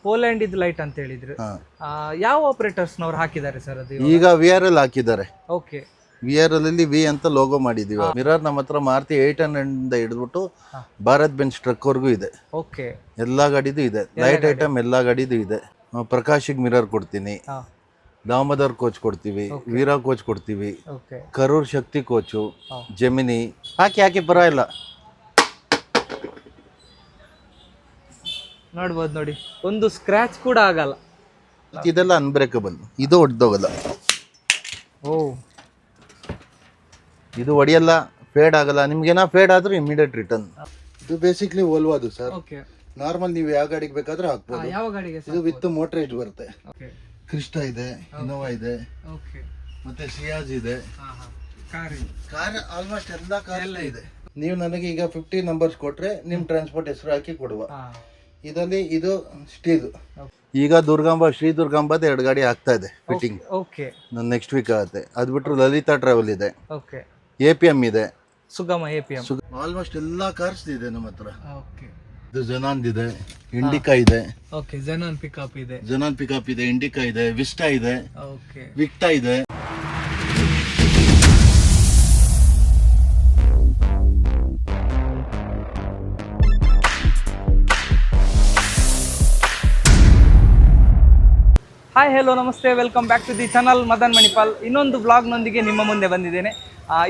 Poland ಇದು light ಅಂತ ಹೇಳಿದ್ರು. ಯಾವ ಆಪರೇಟರ್ಸ್ ನವರು ಹಾಕಿದ್ದಾರೆ ಸರ್ ಅದು? ಈಗ VRL ಹಾಕಿದ್ದಾರೆ. ಓಕೆ, VRL ಅಲ್ಲಿ ವಿ ಅಂತ ಲೋಗೋ ಮಾಡಿದೀವಿ. ಮಿರರ್ ನಮ್ಮ ಹತ್ರ ಮಾರುತಿ 800 ಇಂದ ಹಿಡಿದ್ಬಿಟ್ಟು ಭಾರತ್ ಬೆಂಚ್ ಟ್ರಕ್ ವರ್ಗೂ ಇದೆ. ಓಕೆ, ಎಲ್ಲಾ ಗಾಡಿದು ಇದೆ. ಲೈಟ್ ಐಟಮ್ ಎಲ್ಲಾ ಗಾಡಿದು ಇದೆ. ಪ್ರಕಾಶಿಗ್ ಮಿರರ್ ಕೊಡ್ತೀನಿ, ದಾಮೋದರ್ ಕೋಚ್ ಕೊಡ್ತೀವಿ, ವೀರಾ ಕೋಚ್ ಕೊಡ್ತೀವಿ, ಕರೂರ್ ಶಕ್ತಿ ಕೋಚು, ಜೆಮಿನಿ ಹಾಕಿ ಪರವಾಗಿಲ್ಲ. ನೋಡ್ಬೋದು ನೋಡಿ, ಒಂದು ಸ್ಕ್ರಾಚ್ ಕೂಡ ಆಗಲ್ಲ. ಇದೆಲ್ಲ ಅನ್ಬ್ರೇಕಬಲ್, ಇದು ಹೊಡೆದೋಗಲ್ಲ. ಓ, ಇದು ಹೊಡೆಯಲ್ಲ, ಫೇಡ್ ಆಗಲ್ಲ. ನಿಮ್ಗೇನೋ ಫೇಡ್ ಆದ್ರೂ ಇಮಿಡಿಯೇಟ್ ರಿಟರ್ನ್. ಇದು ಬೇಸಿಕ್ಲಿ ಓಲ್ವಾದು ಸರ್. ನಾರ್ಮಲ್ ನೀವು ಯಾವ ಗಾಡಿಗೆ ಬೇಕಾದ್ರೂ ಹಾಕ್ಬೋದು. ಯಾವ ಗಾಡಿಗೆ? ಇದು ವಿತ್ ಮೋಟರೇಜ್ ಬರುತ್ತೆ. ಕ್ರಿಸ್ಟಾ ಇದೆ, ಇನೋವಾ ಇದೆ, ಮತ್ತೆ ಸಿಯಾಜ್ ಇದೆ. ಕಾರ್ ಆಲ್ಮೋಸ್ಟ್ ಎಲ್ಲಾ ಕಾರ್ ಇದೆ. ನೀವು ನನಗೆ ಈಗ 50 ನಂಬರ್ಸ್ ಕೊಟ್ರೆ ನಿಮ್ ಟ್ರಾನ್ಸ್ಪೋರ್ಟ್ ಹೆಸರು ಹಾಕಿ ಕೊಡುವ. ಇದರಲ್ಲಿ ಇದು ಸ್ಟೀಲ್. ಈಗ ದುರ್ಗಾಂಬ, ಶ್ರೀ ದುರ್ಗಾಂಬದ 2 ಗಾಡಿ ಆಗ್ತಾ ಇದೆ ಫಿಟ್ಟಿಂಗ್. ನನ್ನ ನೆಕ್ಸ್ಟ್ ವೀಕ್ ಆಗುತ್ತೆ. ಅದ್ ಬಿಟ್ರು ಲಲಿತಾ ಟ್ರಾವೆಲ್ ಇದೆ, APM ಇದೆ, ಸುಗಮ APM, ಆಲ್ಮೋಸ್ಟ್ ಎಲ್ಲಾ ಕಾರ್ಸ್ ಇದೆ ನಮ್ಮ ಹತ್ರ. ಇದು ಜನಾನ್ ಇದೆ, ಇಂಡಿಕಾ ಇದೆ. ಜನಾನ್ ಪಿಕಪ್ ಇದೆ, ಇಂಡಿಕಾ ಇದೆ, ವಿಸ್ಟಾ ಇದೆ, ವಿಕ್ಟಾ ಇದೆ. ಹಾಯ್, ಹೆಲೋ, ನಮಸ್ತೆ, welcome back to the channel Madan Manipal. ಇನ್ನೊಂದು ವ್ಲಾಗ್ನೊಂದಿಗೆ ನಿಮ್ಮ ಮುಂದೆ ಬಂದಿದ್ದೇನೆ.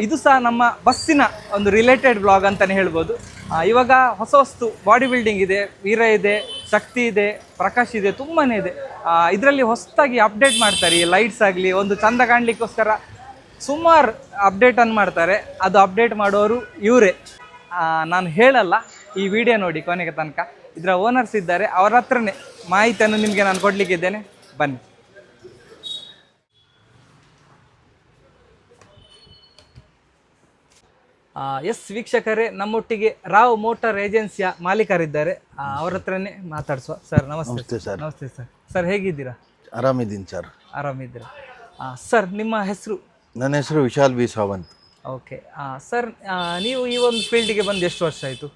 ಇದು ಸಹ ನಮ್ಮ ಬಸ್ಸಿನ ಒಂದು ರಿಲೇಟೆಡ್ ವ್ಲಾಗ್ ಅಂತಲೇ ಹೇಳ್ಬೋದು. ಇವಾಗ ಹೊಸ ಬಾಡಿ ಬಿಲ್ಡಿಂಗ್ ಇದೆ, ವೀರ ಇದೆ, ಶಕ್ತಿ ಇದೆ, ಪ್ರಕಾಶ್ ಇದೆ, ತುಂಬಾ ಇದೆ. ಇದರಲ್ಲಿ ಹೊಸದಾಗಿ ಅಪ್ಡೇಟ್ ಮಾಡ್ತಾರೆ. ಈ ಲೈಟ್ಸ್ ಆಗಲಿ ಒಂದು ಚಂದ ಕಾಣಲಿಕ್ಕೋಸ್ಕರ ಸುಮಾರು ಅಪ್ಡೇಟನ್ನು ಮಾಡ್ತಾರೆ. ಅದು ಅಪ್ಡೇಟ್ ಮಾಡೋರು ಇವರೇ, ನಾನು ಹೇಳಲ್ಲ. ಈ ವಿಡಿಯೋ ನೋಡಿ ಕೊನೆಗೆ ತನಕ. ಇದರ ಓನರ್ಸ್ ಇದ್ದಾರೆ, ಅವರ ಹತ್ರನೇ ಮಾಹಿತಿಯನ್ನು ನಿಮಗೆ ನಾನು ಕೊಡಲಿಕ್ಕಿದ್ದೇನೆ. ಬನ್ನಿ. ಎಸ್ ವೀಕ್ಷಕರೇ, ನಮ್ಮೊಟ್ಟಿಗೆ ರಾವ್ ಮೋಟಾರ್ ಏಜೆನ್ಸಿಯ ಮಾಲೀಕರಿದ್ದಾರೆ. ಅವ್ರ ಹತ್ರನೇ ಮಾತಾಡ್ಸುವ. ಸರ್ ನಮಸ್ತೆ. ನಮಸ್ತೆ ಸರ್. ಸರ್ ಹೇಗಿದ್ದೀರಾ? ಆರಾಮಿದ್ದೀನಿ ಸರ್. ಆರಾಮಿದ್ದೀರಾ ಸರ್? ನಿಮ್ಮ ಹೆಸರು? ನನ್ನ ಹೆಸರು Vishal V Sawant. Okay sir, ನೀವು ಈ ಒಂದು ಫೀಲ್ಡಿಗೆ ಬಂದು ಎಷ್ಟು ವರ್ಷ ಆಯಿತು?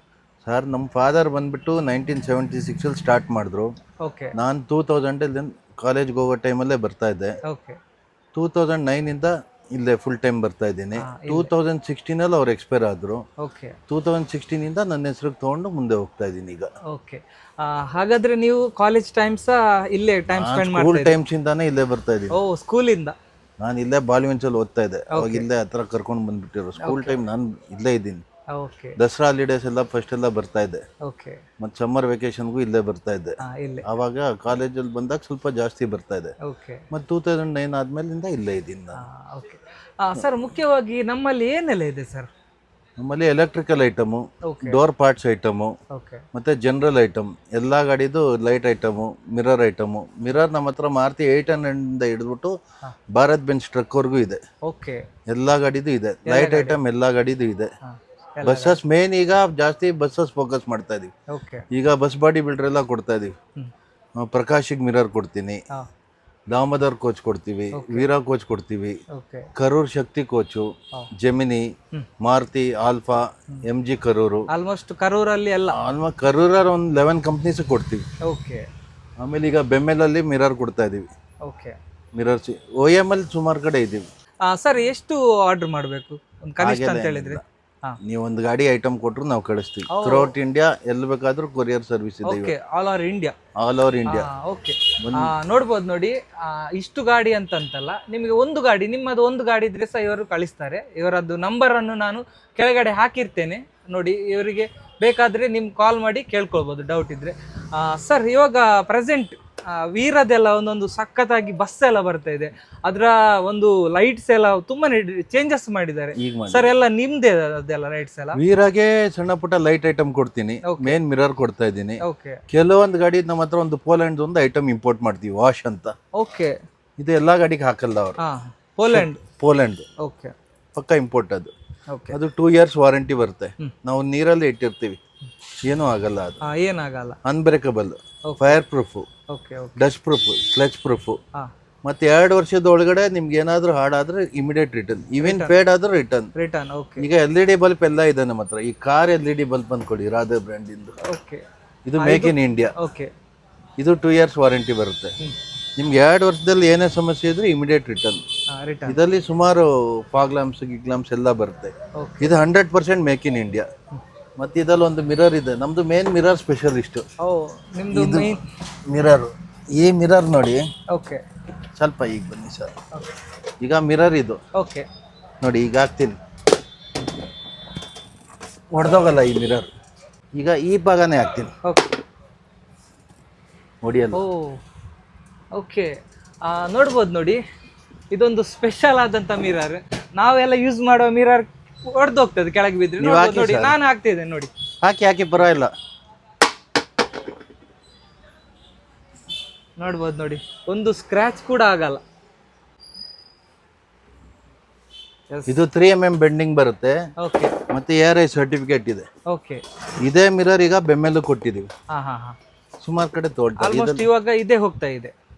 ಸರ್, ನಮ್ಮ ಫಾದರ್ ಬಂದ್ಬಿಟ್ಟು 1976 ಸ್ಟಾರ್ಟ್ ಮಾಡಿದ್ರು. ಓಕೆ, ನಾನು 2000 ಕಾಲೇಜ್ಗೆ ಹೋಗೋ ಟೈಮಲ್ಲೇ ಬರ್ತಾ ಇದ್ದೆ. ಓಕೆ, 2009 ಇಂದ ಇಲ್ಲೇ ಫುಲ್ ಟೈಮ್ ಬರ್ತಾ ಇದ್ದೀನಿ. 2016 ಅವ್ರು ಎಕ್ಸ್ಪೈರ್ ಆದ್ರು. ಓಕೆ, 2016 ಇಂದ ನನ್ನ ಹೆಸರಿಗೆ ತಗೊಂಡು ಮುಂದೆ ಹೋಗ್ತಾ ಇದ್ದೀನಿ ಈಗ. ಓಕೆ, ಹಾಗಾದ್ರೆ ನೀವು ಕಾಲೇಜ್ ಟೈಮ್ಸ್ ಇಲ್ಲೇ ಟೈಮ್ ಸ್ಪೆಂಡ್ ಮಾಡಿ? ಸ್ಕೂಲ್ ಟೈಮ್ಸ್ ಇಂದಾನೆ ಇಲ್ಲೇ ಬರ್ತಾ ಇದ್ದೀನಿ. ಓ, ಸ್ಕೂಲಿಂದ? ನಾನು ಇಲ್ಲೇ ಬಾಲ್ವೆಂಚಲ್ಲಿ ಓದ್ತಾ ಇದ್ದೆ. ಅವಾಗ ಇಲ್ಲೇ ಹತ್ರ ಕರ್ಕೊಂಡು ಬಂದ್ಬಿಟ್ಟಿರೋ. ಸ್ಕೂಲ್ ಟೈಮ್ ನಾನು ಇಲ್ಲೇ ಇದ್ದೀನಿ. ಓಕೆ, ದಸರಾ ಹಾಲಿಡೇಸ್ ಎಲ್ಲ ಫಸ್ಟ್ ಎಲ್ಲ ಬರ್ತಾ ಇದ್ದೆ. ಓಕೆ, ಮತ್ತೆ ಸಮ್ಮರ್ ವೆಕೇಶನ್ಗೂ ಇಲ್ಲೇ ಬರ್ತಾ ಇದ್ದೆ. ಅವಾಗ ಕಾಲೇಜಲ್ಲಿ ಬಂದಾಗ ಸ್ವಲ್ಪ ಜಾಸ್ತಿ ಬರ್ತಾ ಇದೆ. ಓಕೆ, ಮತ್ತೆ 2009 ಆದ್ಮೇಲಿಂದ ಇಲ್ಲೇ ಇದ್ದೀನಿ ನಾನು. ಓಕೆ ಸರ್, ಮುಖ್ಯವಾಗಿ ನಮ್ಮಲ್ಲಿ ಏನೆಲ್ಲ ಇದೆ ಸರ್? ನಮ್ಮಲ್ಲಿ electrical item, door parts item, ಮತ್ತೆ ಜನರಲ್ ಐಟಮ್, ಎಲ್ಲಾ ಗಾಡಿದು light item, mirror item. Mirror ನಮ್ಮ ಹತ್ರ ಮಾರುತಿ 800 ಇಂದ ಹಿಡಿದ್ಬಿಟ್ಟು ಭಾರತ್ ಬೆಂಚ್ ಟ್ರಕ್ ವರ್ಗೂ ಇದೆ. ಓಕೆ, ಎಲ್ಲಾ ಗಾಡಿದು ಇದೆ. ಲೈಟ್ ಐಟಮ್ ಎಲ್ಲಾ ಗಾಡಿದು ಇದೆ. ಬಸ್ಸಸ್ ಮೇನ್ ಈಗ ಜಾಸ್ತಿ ಬಸ್ಸಸ್ ಫೋಕಸ್ ಮಾಡ್ತಾ ಇದೀವಿ. ಈಗ ಬಸ್ ಬಾಡಿ ಬಿಲ್ಡರ್ ಎಲ್ಲ ಕೊಡ್ತಾ ಇದೀವಿ. ಪ್ರಕಾಶಿಗ್ ಮಿರರ್ ಕೊಡ್ತೀನಿ, ದಾಮೋದರ್ ಕೋಚ್ ಕೊಡ್ತೀವಿ, ವೀರಾ ಕೋಚ್ ಕೊಡ್ತೀವಿ, Karur Shakti coach, Gemini, Maruti, Alpha, MG Karur. Almost ಕರೂರಲ್ಲಿ ಎಲ್ಲ ಕರೂರ ಒಂದು 11 ಕಂಪ್ನೀಸ್ ಕೊಡ್ತೀವಿ. ಓಕೆ, ಆಮೇಲೆ ಈಗ ಬೆಮ್ಮೆಲಲ್ಲಿ ಮಿರರ್ ಕೊಡ್ತಾ ಇದೀವಿ. ಓಕೆ, ಮಿರರ್ಸ್ OEM ಅಲ್ಲಿ ಸುಮಾರು ಕಡೆ ಇದೀವಿ. ಸರ್, ಎಷ್ಟು ಆರ್ಡರ್ ಮಾಡಬೇಕು ಒಂದು ಕನಿಷ್ಠ ಅಂತ ಹೇಳಿದ್ರೆ? ನೀವು ಒಂದು ಗಾಡಿ ಐಟಮ್ ಕೊಟ್ಟರು ನಾವು ಕಳಿಸ್ತೀವಿ. ಥ್ರೂಔಟ್ ಇಂಡಿಯಾ ಎಲ್ಲಿ ಬೇಕಾದ್ರೂ ಕೊರಿಯರ್ ಸರ್ವಿಸ್ ಇದೆ. Okay, all over India? All over India. Okay, ನೋಡ್ಬೋದು ನೋಡಿ, ಇಷ್ಟು ಗಾಡಿ ಅಂತಲ್ಲ, ನಿಮಗೆ ಒಂದು ಗಾಡಿ, ನಿಮ್ಮದು ಒಂದು ಗಾಡಿ ಇದ್ರೆ ಸಹ ಇವರು ಕಳಿಸ್ತಾರೆ. ಇವರದ್ದು ನಂಬರನ್ನು ನಾನು ಕೆಳಗಡೆ ಹಾಕಿರ್ತೇನೆ ನೋಡಿ. ಇವರಿಗೆ ಬೇಕಾದರೆ ನಿಮ್ಗೆ ಕಾಲ್ ಮಾಡಿ ಕೇಳ್ಕೊಳ್ಬೋದು ಡೌಟ್ ಇದ್ರೆ. ಸರ್, ಇವಾಗ ಪ್ರೆಸೆಂಟ್ ವೀರದೆಲ್ಲ ಒಂದೊಂದು ಸಖತ್ತಾಗಿ ಬಸ್ ಎಲ್ಲ ಬರ್ತಾ ಇದೆ. ಅದರ ಒಂದು ಲೈಟ್ಸ್ ಎಲ್ಲ ತುಂಬಾನೇ ಚೇಂಜಸ್ ಮಾಡಿದ್ದಾರೆ ಸರ್. ಎಲ್ಲ ನಿಮ್ದೇ ಅದೆಲ್ಲ ಲೈಟ್ಸ್ ಎಲ್ಲ? ವೀರಾಗೆ ಸಣ್ಣ ಪುಟ್ಟ ಲೈಟ್ ಐಟಮ್ ಕೊಡ್ತೀನಿ, ಮೇನ್ ಮಿರರ್ ಕೊಡ್ತಾ ಇದ್ದೀನಿ. ಕೆಲವೊಂದು ಗಾಡಿ ನಮ್ಮ ಹತ್ರ ಒಂದು ಪೋಲೆಂಡ್ ಒಂದು ಐಟಮ್ ಇಂಪೋರ್ಟ್ ಮಾಡ್ತೀವಿ, ವಾಶ್ ಅಂತ. ಓಕೆ, ಇದು ಎಲ್ಲಾ ಗಾಡಿಗೆ ಹಾಕಲ್ಲ ಅವರು. ಪೋಲೆಂಡ್ ಓಕೆ, ಪಕ್ಕ ಇಂಪೋರ್ಟ್ ಅದು. ಅದು 2 years ವಾರಂಟಿ ಬರುತ್ತೆ. ನಾವು ನೀರಲ್ಲಿ ಇಟ್ಟಿರ್ತೀವಿ, ಏನೂ ಆಗಲ್ಲ. ಅದು ಏನಾಗಲ್ಲ. Unbreakable, fire proof, dust proof, clutch proof. ಮತ್ತೆ 2 ವರ್ಷದ ಒಳಗಡೆ ನಿಮ್ಗೆ ಏನಾದ್ರೂ ಹಾಳಾದ್ರೆ ಇಮಿಡಿಯೇಟ್ ರಿಟರ್ನ್. ಈವನ್ ಫೇಡ್ ಆದ್ರೂ ರಿಟರ್ನ್. ಈಗ LED ಬಲ್ಬ್ ಎಲ್ಲ ಇದೆ ನಮ್ಮ ಹತ್ರ. ಈ ಕಾರ್ LED ಬಲ್ಬ್ ಅಂದ್ಕೊಡಿ, ರಾಧಾ ಬ್ರ್ಯಾಂಡ್ ಇಂದು. ಇದು ಮೇಕ್ ಇನ್ ಇಂಡಿಯಾ. ಇದು 2 years ವಾರಂಟಿ ಬರುತ್ತೆ. ನಿಮ್ಗೆ 2 ವರ್ಷದಲ್ಲಿ ಏನೇ ಸಮಸ್ಯೆ ಇದ್ರೆ ಇಮಿಡಿಯೇಟ್ ರಿಟರ್ನ್. ರಿಟರ್ನ್. ಇದರಲ್ಲಿ ಸುಮಾರು ಫಾಗ್ ಲ್ಯಾಂಪ್ಸ್ ಗಿಗ್ಲಾಂಪ್ಸ್ ಎಲ್ಲ ಬರುತ್ತೆ. ಇದು 100% ಮೇಕ್ ಇನ್ ಇಂಡಿಯಾ. ಮತ್ತೆ ಇದರಲ್ಲಿ ಒಂದು ಮಿರರ್ ಇದೆ, ನಮ್ದು ಮೇನ್ ಮಿರರ್ ಸ್ಪೆಷಲಿಸ್ಟ್. ನಿಮ್ದು ಮೇನ್ ಮಿರರ್, ಈ ಮಿರರ್ ನೋಡಿ. ಓಕೆ, ಸ್ವಲ್ಪ ಈಗ ಬನ್ನಿ ಸರ್. ಈಗ ಮಿರರ್ ಇದು. ಓಕೆ, ನೋಡಿ ಈಗ ಹಾಕ್ತೀನಿ, ಹೊಡೆದೋಗಲ್ಲ ಈ ಮಿರರ್. ಈಗ ಈ ಭಾಗನೇ ಹಾಕ್ತೀನಿ, ಓಕೆ, ಹೊಡಿಯಲ್ಲ. ಓಕೆ. ನೋಡ್ಬೋದು ನೋಡಿ, ಇದೊಂದು ಸ್ಪೆಷಲ್ ಆದಂತ ಮಿರರ್. ನಾವೆಲ್ಲ ಯೂಸ್ ಮಾಡೋ ಮಿರರ್ ಹೊಡೆದೋಗ್ತದೆ ಕೆಳಗೆ ಬಿದ್ರೆ. ನೋಡಿ ನಾನು ಹಾಕ್ತಿದ್ದೇನೆ ನೋಡಿ. ಹಾಕಿ ಪರವಾಗಿಲ್ಲ. ನೋಡ್ಬೋದು ನೋಡಿ, ಒಂದು ಸ್ಕ್ರಾಚ್ ಕೂಡ ಆಗಲ್ಲ. ಇದು 3mm ಬೆಂಡಿಂಗ್ ಬರುತ್ತೆ. ಓಕೆ, ಮತ್ತೆ ARI ಸರ್ಟಿಫಿಕೇಟ್ ಇದೆ. ಓಕೆ. ಇದೇ ಮಿರರ್ ಈಗ ಬೆಮ್ಮೆಲ್ಲೂ ಕೊಟ್ಟಿದ್ದೀವಿ. ಸುಮಾರು ಕಡೆ ತೋಡ್ತಾರೆ. ಆಲ್ಮೋಸ್ಟ್ ಇವಾಗ ಇದೇ ಹೋಗ್ತಾ ಇದೆ.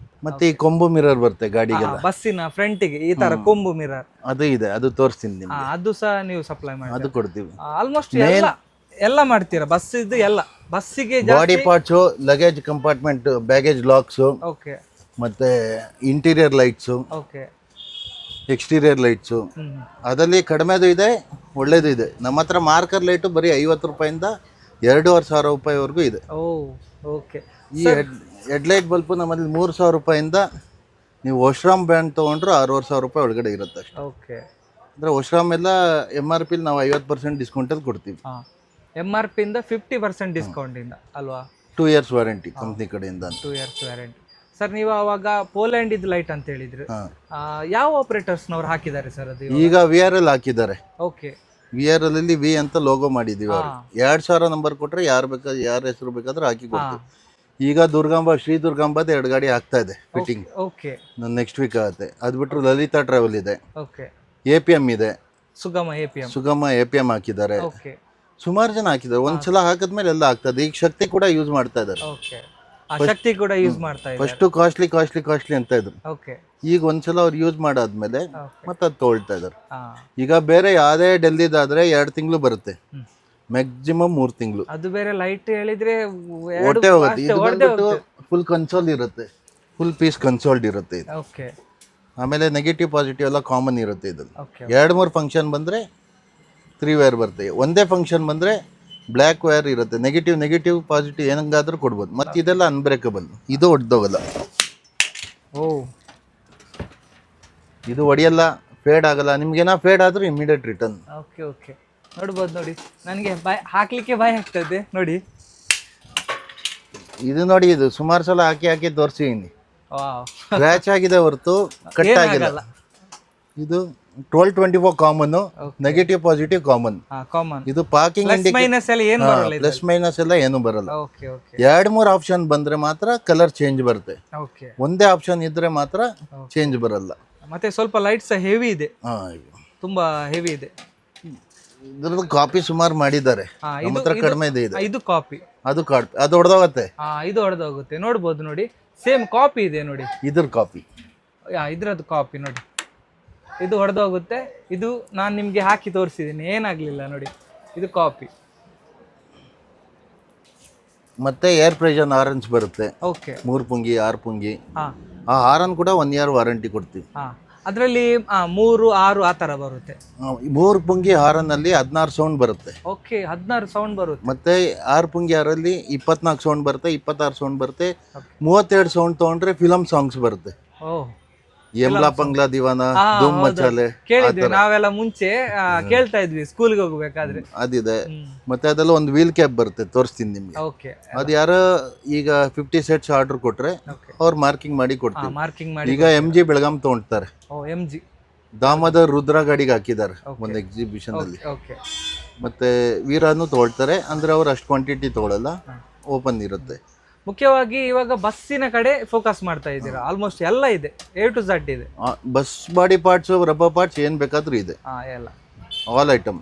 ಮತ್ತೆ ಈ ಕೊಂಬು ಮಿರರ್ ಬರುತ್ತೆ ಗಾಡಿಗೆಲ್ಲ, ಬಸ್ಸಿನ ಫ್ರಂಟಿಗೆ ಈ ತರ ಕೊಂಬು ಮಿರರ್ ಅದು ಇದೆ, ಅದು ತೋರಿಸ್ತೀನಿ ನಿಮ್ಗೆ. ಅದು ಸಹ ನೀವು ಸಪ್ಲೈ ಮಾಡಿ, ಅದು ಕೊಡ್ತೀವಿ. ಆಲ್ಮೋಸ್ಟ್ ಎಲ್ಲ ಮಾಡ್ತೀರಾ ಬಸ್ ಇದು ಎಲ್ಲ. ಬಸ್ಸಿಗೆ body parts, luggage compartment, baggage locks, okay, ಮತ್ತೆ interior lights, okay, exterior lights. ಅದರಲ್ಲಿ ಕಡಿಮೆದು ಇದೆ, ಒಳ್ಳೇದು ಇದೆ. ನಮ್ಮ ಹತ್ರ ಮಾರ್ಕರ್ ಲೈಟು ಬರೀ 50 ರೂಪಾಯಿಂದ 2,500 ರೂಪಾಯಿವರೆಗೂ ಇದೆ. ಓಕೆ. ಈ ಹೆಡ್ಲೈಟ್ ಬಲ್ಬು ನಮ್ಮಲ್ಲಿ 3,000 ರೂಪಾಯಿಂದ, ನೀವು ಒಶ್ರಾಮ್ ಬ್ರ್ಯಾಂಡ್ ತೊಗೊಂಡ್ರು 6,500 ರೂಪಾಯಿ ಒಳಗಡೆ ಇರುತ್ತೆ ಅಷ್ಟೇ. ಓಕೆ. ಅಂದರೆ ಒಶ್ರಾಮ್ ಎಲ್ಲ MRP ನಾವು 50% ಡಿಸ್ಕೌಂಟಲ್ಲಿ ಕೊಡ್ತೀವಿ. MRP ಇಂದ 50% ಡಿಸ್ಕೌಂಟ್ ಇಂದ ಅಲ್ವಾ? 2 years ವಾರಂಟಿ ಕಂಪ್ನಿ ಕಡೆಯಿಂದ. 2 years ವಾರಂಟಿ. ಸರ್, ನೀವು ಅವಾಗ ಪೋಲ್ಯಾಂಡ್ ಇದು ಲೈಟ್ ಅಂತ ಹೇಳಿದ್ರಿ, ಯಾವ ಆಪರೇಟರ್ಸ್ನವ್ರು ಹಾಕಿದ್ದಾರೆ ಸರ್ ಅದು? ಈಗ VRL ಹಾಕಿದ್ದಾರೆ. ಓಕೆ, VRL ಅಲ್ಲಿ V ಅಂತ ಲೋಗೋ ಮಾಡಿದೀವಿ. 2,000 ನಂಬರ್ ಕೊಟ್ರೆ ಯಾರ ಹೆಸರು ಬೇಕಾದ್ರೆ ಹಾಕಿ ಕೊಡ್ತೀವಿ. ಈಗ ಶ್ರೀ ದುರ್ಗಾಂಬದ 2 ಗಾಡಿ ಆಗ್ತಾ ಇದೆ ಫಿಟ್ಟಿಂಗ್. ಓಕೆ, ನೆಕ್ಸ್ಟ್ ವೀಕ್ ಆಗುತ್ತೆ. ಅದು ಬಿಟ್ಟರು ಲಲಿತಾ ಟ್ರಾವೆಲ್ ಇದೆ. ಓಕೆ, APM ಇದೆ, ಸುಗಮ APM ಹಾಕಿದ್ದಾರೆ. ಓಕೆ, ಸುಮಾರು ಜನ ಹಾಕಿದ್ದಾರೆ. ಒಂದ್ಸಲ ಹಾಕಿದ್ಮೇಲೆ ಎಲ್ಲ ಆಗ್ತದೆ. ಈಗ ಶಕ್ತಿ ಕೂಡ ಯೂಸ್ ಮಾಡ್ತಾ ಇದ್ದಾರೆ. ಓಕೆ, ಶಕ್ತಿ ಕೂಡ ಯೂಸ್ ಮಾಡ್ತಾ ಇದ್ದಾರೆ. ಫಸ್ಟ್ ಕಾಸ್ಟ್ಲಿ ಅಂತ ಇದ್ರು. ಓಕೆ, ಈಗ ಒಂದ್ಸಲ ಅವ್ರು ಯೂಸ್ ಮಾಡಾದ್ಮೇಲೆ ಮತ್ತೆ ಅದು ತೊಗೊಳ್ತಾ ಇದ್ದಾರೆ. ಈಗ ಬೇರೆ ಯಾವ್ದೇ ಡೆಲ್ಲಿದಾದ್ರೆ 2 ತಿಂಗಳು ಬರುತ್ತೆ, ಮ್ಯಾಕ್ಸಿಮಮ್ 3 ತಿಂಗಳು. ಅದು ಬೇರೆ ಲೈಟ್ ಹೇಳಿದ್ರೆ ಹೊಟ್ಟೆ ಹೋಗುತ್ತೆ. ಇದು ಬಂದ್ಬಿಟ್ಟು ಫುಲ್ ಕನ್ಸೋಲ್ ಇರುತ್ತೆ, ಫುಲ್ ಪೀಸ್ ಕನ್ಸೋಲ್ಡ್ ಇರುತ್ತೆ ಇದು. ಓಕೆ. ಆಮೇಲೆ ನೆಗೆಟಿವ್ ಪಾಸಿಟಿವ್ ಎಲ್ಲ ಕಾಮನ್ ಇರುತ್ತೆ ಇದ್ರಲ್ಲಿ. ಓಕೆ. 2-3 ಫಂಕ್ಷನ್ ಬಂದ್ರೆ 3 ವೈರ್ ಬರುತ್ತೆ. ಒಂದೇ ಫಂಕ್ಷನ್ ಬಂದ್ರೆ ಬ್ಲ್ಯಾಕ್ ವೈರ್ ಇರುತ್ತೆ. ನೆಗೆಟಿವ್ ಪಾಸಿಟಿವ್ ಏನಂಗಾದ್ರೂ ಕೊಡ್ಬೋದು. ಮತ್ತೆ ಇದೆಲ್ಲ ಅನ್ಬ್ರೇಕಬಲ್, ಇದು ಹೊಡೆದೋಗಲ್ಲ. ಇದು ಹೊಡೆಯಲ್ಲ, ಫೇಡ್ ಆಗಲ್ಲ. ನಿಮ್ಗೇನೋ ಫೇಡ್ ಆದ್ರೂ ಇಮಿಡಿಯೇಟ್ ರಿಟರ್ನ್. Okay, okay. ನೋಡ್ಬೋದು ನೋಡಿ, ನನಗೆ ಹಾಕ್ಲಿಕ್ಕೆ ಭಯ ಆಗ್ತದೆ ನೋಡಿ. ಇದು ನೋಡಿ, ಇದು ಸುಮಾರು ಸಲ ಹಾಕಿ ತೋರಿಸಿದ್ದೀನಿ. ಸ್ಕ್ರಾಚ್ ಆಗಿದೆ ಹೊರತು ಕಟ್ ಆಗಿಲ್ಲ. ಇದು 12-24 ಕಾಮನ್, ನೆಗೆಟಿವ್ ಪಾಸಿಟಿವ್ ಕಾಮನ್. ಇದು ಪಾರ್ಕಿಂಗ್ ಪ್ಲಸ್ ಮೈನಸ್ ಎಲ್ಲ ಏನು ಬರಲ್ಲ. 2-3 ಆಪ್ಷನ್ ಬಂದ್ರೆ ಮಾತ್ರ ಕಲರ್ ಚೇಂಜ್ ಬರುತ್ತೆ. ಒಂದೇ ಆಪ್ಷನ್ ಇದ್ರೆ ಮಾತ್ರ ಚೇಂಜ್ ಬರಲ್ಲ. ಮತ್ತೆ ಸ್ವಲ್ಪ ಲೈಟ್ಸ್ ಹೆವಿ ಇದೆ, ತುಂಬಾ ಹೆವಿ ಇದೆ. ಇದ್ರದ್ದು ಕಾಪಿ ಸುಮಾರು ಮಾಡಿದ್ದಾರೆ, ನಮ್ಮ ಹತ್ರ ಕಡಿಮೆ ಇದೆ. ಇದು ಕಾಪಿ, ಅದು ಹೊಡೆದೋಗುತ್ತೆ. ಇದು ಹೊಡೆದೋಗುತ್ತೆ. ನೋಡ್ಬೋದು ನೋಡಿ, ಸೇಮ್ ಕಾಪಿ ಇದೆ ನೋಡಿ. ಇದ್ರ ಕಾಪಿ, ಇದ್ರದ್ದು ಕಾಪಿ ನೋಡಿ. ಇದು ಹೊಡೆದೋಗುತ್ತೆ. ಇದು ನಾನು ನಿಮ್ಗೆ ಹಾಕಿ ತೋರಿಸಿದ್ದೀನಿ, ಏನಾಗ್ಲಿಲ್ಲ ನೋಡಿ. ಇದು ಕಾಪಿ. ಮತ್ತೆ ಏರ್ ಪ್ರೆಷರ್ ಆರೆಂಜ್ ಬರುತ್ತೆ. ಓಕೆ, 3 ಪುಂಗಿ 6 ಪುಂಗಿ. ಆ ಹಾರನ್ ಕೂಡ 1 year ವಾರಂಟಿ ಕೊಡ್ತೀವಿ. ಅದರಲ್ಲಿ 3, 6 ಆ ತರ ಬರುತ್ತೆ. 3 ಪುಂಗಿ ಹಾರನ್ ಅಲ್ಲಿ 16 ಸೌಂಡ್ ಬರುತ್ತೆ. ಓಕೆ, 16 ಸೌಂಡ್ ಬರುತ್ತೆ. ಮತ್ತೆ 6 ಪುಂಗಿ ಹಾರಲ್ಲಿ 24 ಸೌಂಡ್ ಬರುತ್ತೆ, 26 ಸೌಂಡ್ ಬರುತ್ತೆ. 32 ಸೌಂಡ್ ತಗೊಂಡ್ರೆ ಫಿಲಂ ಸಾಂಗ್ಸ್ ಬರುತ್ತೆ. ಯಮ್ಲಾ ಪಂಗ್ಲಾ ದಿವಾನ, ಧೂಮ್ ಮಚಾಲೆ ಕೇಳಿದ್ವಿ ನಾವೆಲ್ಲ ಮುಂಚೆ, ಕೇಳ್ತಾ ಇದ್ವಿ ಸ್ಕೂಲ್ಗೆ ಹೋಗ್ಬೇಕಾದ್ರೆ. ಅದಿದೆ. ಮತ್ತೆ ಅದೆಲ್ಲ ಒಂದು ವೀಲ್ ಕ್ಯಾಪ್ ಬರುತ್ತೆ, ತೋರಿಸ್ತೀನಿ ನಿಮ್ಗೆ. ಅದು ಯಾರೋ ಈಗ 50 ಸೆಟ್ಸ್ ಆರ್ಡರ್ ಕೊಟ್ರೆ ಅವ್ರು ಮಾರ್ಕಿಂಗ್ ಮಾಡಿ ಕೊಡ್ತೀವಿ. ಈಗ MG ಬೆಳಗಾಂ ತಗೊಂಡ್ತಾರೆ. ದಾಮೋದರ್ ರುದ್ರ ಗಾಡಿಗೆ ಹಾಕಿದ್ದಾರೆ ಒಂದು ಎಕ್ಸಿಬಿಷನ್ ಅಲ್ಲಿ. ಮತ್ತೆ ವೀರಾನು ತಗೊಳ್ತಾರೆ, ಅಂದ್ರೆ ಅವ್ರು ಅಷ್ಟು ಕ್ವಾಂಟಿಟಿ ತಗೊಳಲ್ಲ, ಓಪನ್ ಇರುತ್ತೆ. ಮುಖ್ಯವಾಗಿ ಇವಾಗ ಬಸ್ಸಿನ ಕಡೆ ಫೋಕಸ್ ಮಾಡ್ತಾ ಇದ್ದೀರಾ. ಆಲ್ಮೋಸ್ಟ್ ಎಲ್ಲ ಇದೆ, A to Z ಇದೆ. Bus body parts, rubber parts ಏನ್ ಬೇಕಾದ್ರೂ ಇದೆ. ಎಲ್ಲ ಆಲ್ ಐಟಮ್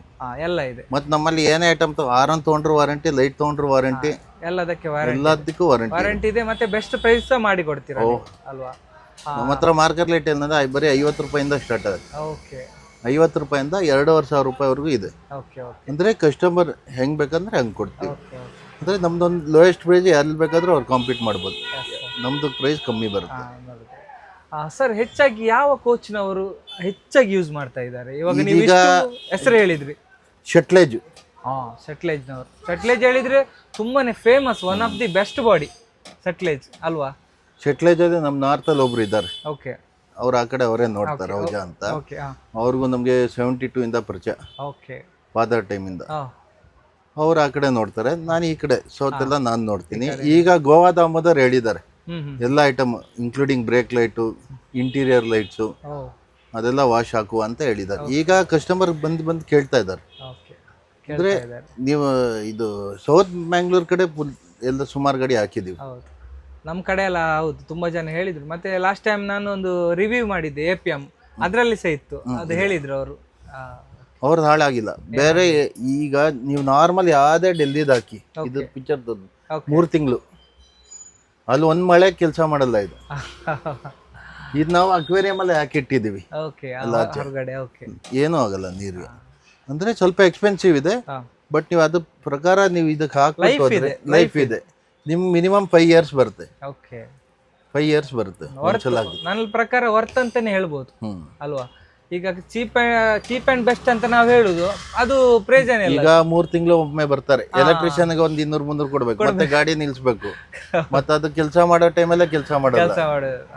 ಎಲ್ಲ ಇದೆ. ಮತ್ತೆ ನಮ್ಮಲ್ಲಿ ಏನೇ ಐಟಮ್ ಹಾರನ್ ತಗೊಂಡ್ರು ವಾರಂಟಿ, ಲೈಟ್ ತಗೊಂಡ್ರು ವಾರಂಟಿ, ಎಲ್ಲದಕ್ಕೂ ವಾರಂಟಿ ಇದೆ. ಮತ್ತೆ ಬೆಸ್ಟ್ ಪ್ರೈಸ್ ಮಾಡಿ ಕೊಡ್ತೀರಾ ಅಲ್ವಾ? ನಮ್ಮ ಹತ್ರ ಮಾರ್ಕರ್ ಲೈಟ್ ಏನಂದ್ರೆ ಬರೀ 50 ರೂಪಾಯಿಂದ ಸ್ಟಾರ್ಟ್ ಆಗುತ್ತೆ. ಓಕೆ, 50 ರೂಪಾಯಿಂದ 2,500 ರೂಪಾಯಿವರೆಗೂ ಇದೆ. ಓಕೆ, ಅಂದ್ರೆ ಕಸ್ಟಮರ್ ಹೆಂಗ್ ಬೇಕಂದ್ರೆ ಹಂಗ್ ಕೊಡ್ತೀವಿ. ಅಂದರೆ ನಮ್ದೊಂದು ಲೋಯೆಸ್ಟ್ ಪ್ರೈಸ್ ಎಲ್ಲಿ ಬೇಕಾದರೂ ಅವ್ರು ಕಾಂಪೀಟ್ ಮಾಡ್ಬೋದು. ನಮ್ಮದು ಪ್ರೈಸ್ ಕಮ್ಮಿ ಬರುತ್ತೆ. ಸರ್ ಹೆಚ್ಚಾಗಿ ಯಾವ ಕೋಚ್ನವರು ಹೆಚ್ಚಾಗಿ ಯೂಸ್ ಮಾಡ್ತಾ ಇದ್ದಾರೆ ಇವಾಗ? ನೀವು ಹೆಸರು ಹೇಳಿದ್ರಿ, ಶಟ್ಲೇಜ್. ಸಟ್ಲೇಜ್ನವರು. ಸಟ್ಲೇಜ್ ಹೇಳಿದ್ರೆ ತುಂಬಾನೇ famous, one of the best body Sutlej ಅಲ್ವಾ? ಶಟ್ಲೇಜ್ ಅಲ್ಲಿ ನಮ್ಮ ನಾರ್ತಲ್ಲಿ ಒಬ್ರು ಇದ್ದಾರೆ. ಓಕೆ. ಅವ್ರು ಆ ಕಡೆ ಅವರೇ ನೋಡ್ತಾರೆ, ಔಜ ಅಂತ. ಅವ್ರಿಗೂ ನಮಗೆ 72 ಇಂದ ಪರಿಚಯ, ಫಾದರ್ ಟೈಮಿಂದ. ಅವ್ರು ಆ ಕಡೆ ನೋಡ್ತಾರೆ, ನಾನು ಈ ಕಡೆ ಸೌತ್ ಎಲ್ಲ ನಾನು ನೋಡ್ತೀನಿ. ಈಗ ಗೋವಾ ದಾಮೋದರ್ ಹೇಳಿದ್ದಾರೆ ಎಲ್ಲ item including brake light, interior lights ಅದೆಲ್ಲ ವಾಶ್ ಹಾಕುವ ಅಂತ ಹೇಳಿದ್ದಾರೆ. ಈಗ ಕಸ್ಟಮರ್ ಬಂದು ಕೇಳ್ತಾ ಇದ್ದಾರೆ. ಅಂದರೆ ನೀವು ಇದು ಸೌತ್ ಮ್ಯಾಂಗ್ಳೂರ್ ಕಡೆ ಎಲ್ಲ ಸುಮಾರು ಗಾಡಿ ಹಾಕಿದ್ದೀವಿ. ನಮ್ಮ ಕಡೆ ಎಲ್ಲ ಹೌದು, ತುಂಬಾ ಜನ ಹೇಳಿದ್ರು. ಮತ್ತೆ ಲಾಸ್ಟ್ ಟೈಮ್ ನಾನು ಒಂದು ರಿವ್ಯೂ ಮಾಡಿದ್ದೆ APM, ಅದರಲ್ಲಿ ಸಹ ಇತ್ತು, ಅದು ಹೇಳಿದ್ರು ಅವರು. ಅವ್ರದ್ದು ಹಾಳಾಗಿಲ್ಲ. ಬೇರೆ ಈಗ ನೀವು ನಾರ್ಮಲ್ ಯಾವುದೇ ಡೆಲ್ಲಿದು ಹಾಕಿ, ಇದು ಪಿಕ್ಚರ್ 3 ತಿಂಗಳು ಅಲ್ಲಿ ಒಂದ್ ಮಳೆ ಕೆಲಸ ಮಾಡಲ್ಲ. ಇದು ನಾವು ಅಕ್ವೇರಿಯಂ ಅಲ್ಲಿ ಹಾಕಿಟ್ಟಿದೀವಿ, ಏನೂ ಆಗಲ್ಲ ನೀರಿಗೆ. ಅಂದ್ರೆ ಸ್ವಲ್ಪ ಎಕ್ಸ್ಪೆನ್ಸಿವ್ ಇದೆ, ಬಟ್ ನೀವು ಅದ್ರ ಪ್ರಕಾರ ನೀವು ಇದಕ್ಕೆ ಹಾಕಿ ಲೈಫ್ ಇದೆ. ನಿಮ್ ಮಿನಿಮಮ್ 5 years ಬರುತ್ತೆ. 5 years ಬರುತ್ತೆ. ನನ್ನ ಪ್ರಕಾರ ವರ್ತ್ ಅಂತಾನೆ ಹೇಳ್ಬೋದು ಅಲ್ವಾ? ಈಗ ಚೀಪ್ ಅಂಡ್ ಬೆಸ್ಟ್ ಅಂತ ನಾವು ಹೇಳುದು, ಅದು ಪ್ರಯೋಜನ ಇಲ್ಲ. ಈಗ 3 ತಿಂಗಳು ಒಮ್ಮೆ ಬರ್ತಾರೆ, ಎಲೆಕ್ಟ್ರಿಷಿಯನ್ ಗೆ ಒಂದು 200-300 ಕೊಡ್ಬೇಕು, ಮತ್ತೆ ಗಾಡಿ ನಿಲ್ಸ್ಬೇಕು, ಮತ್ತೆ ಅದು ಕೆಲಸ ಮಾಡೋ ಟೈಮಲ್ಲೇ ಕೆಲಸ ಮಾಡೋದು.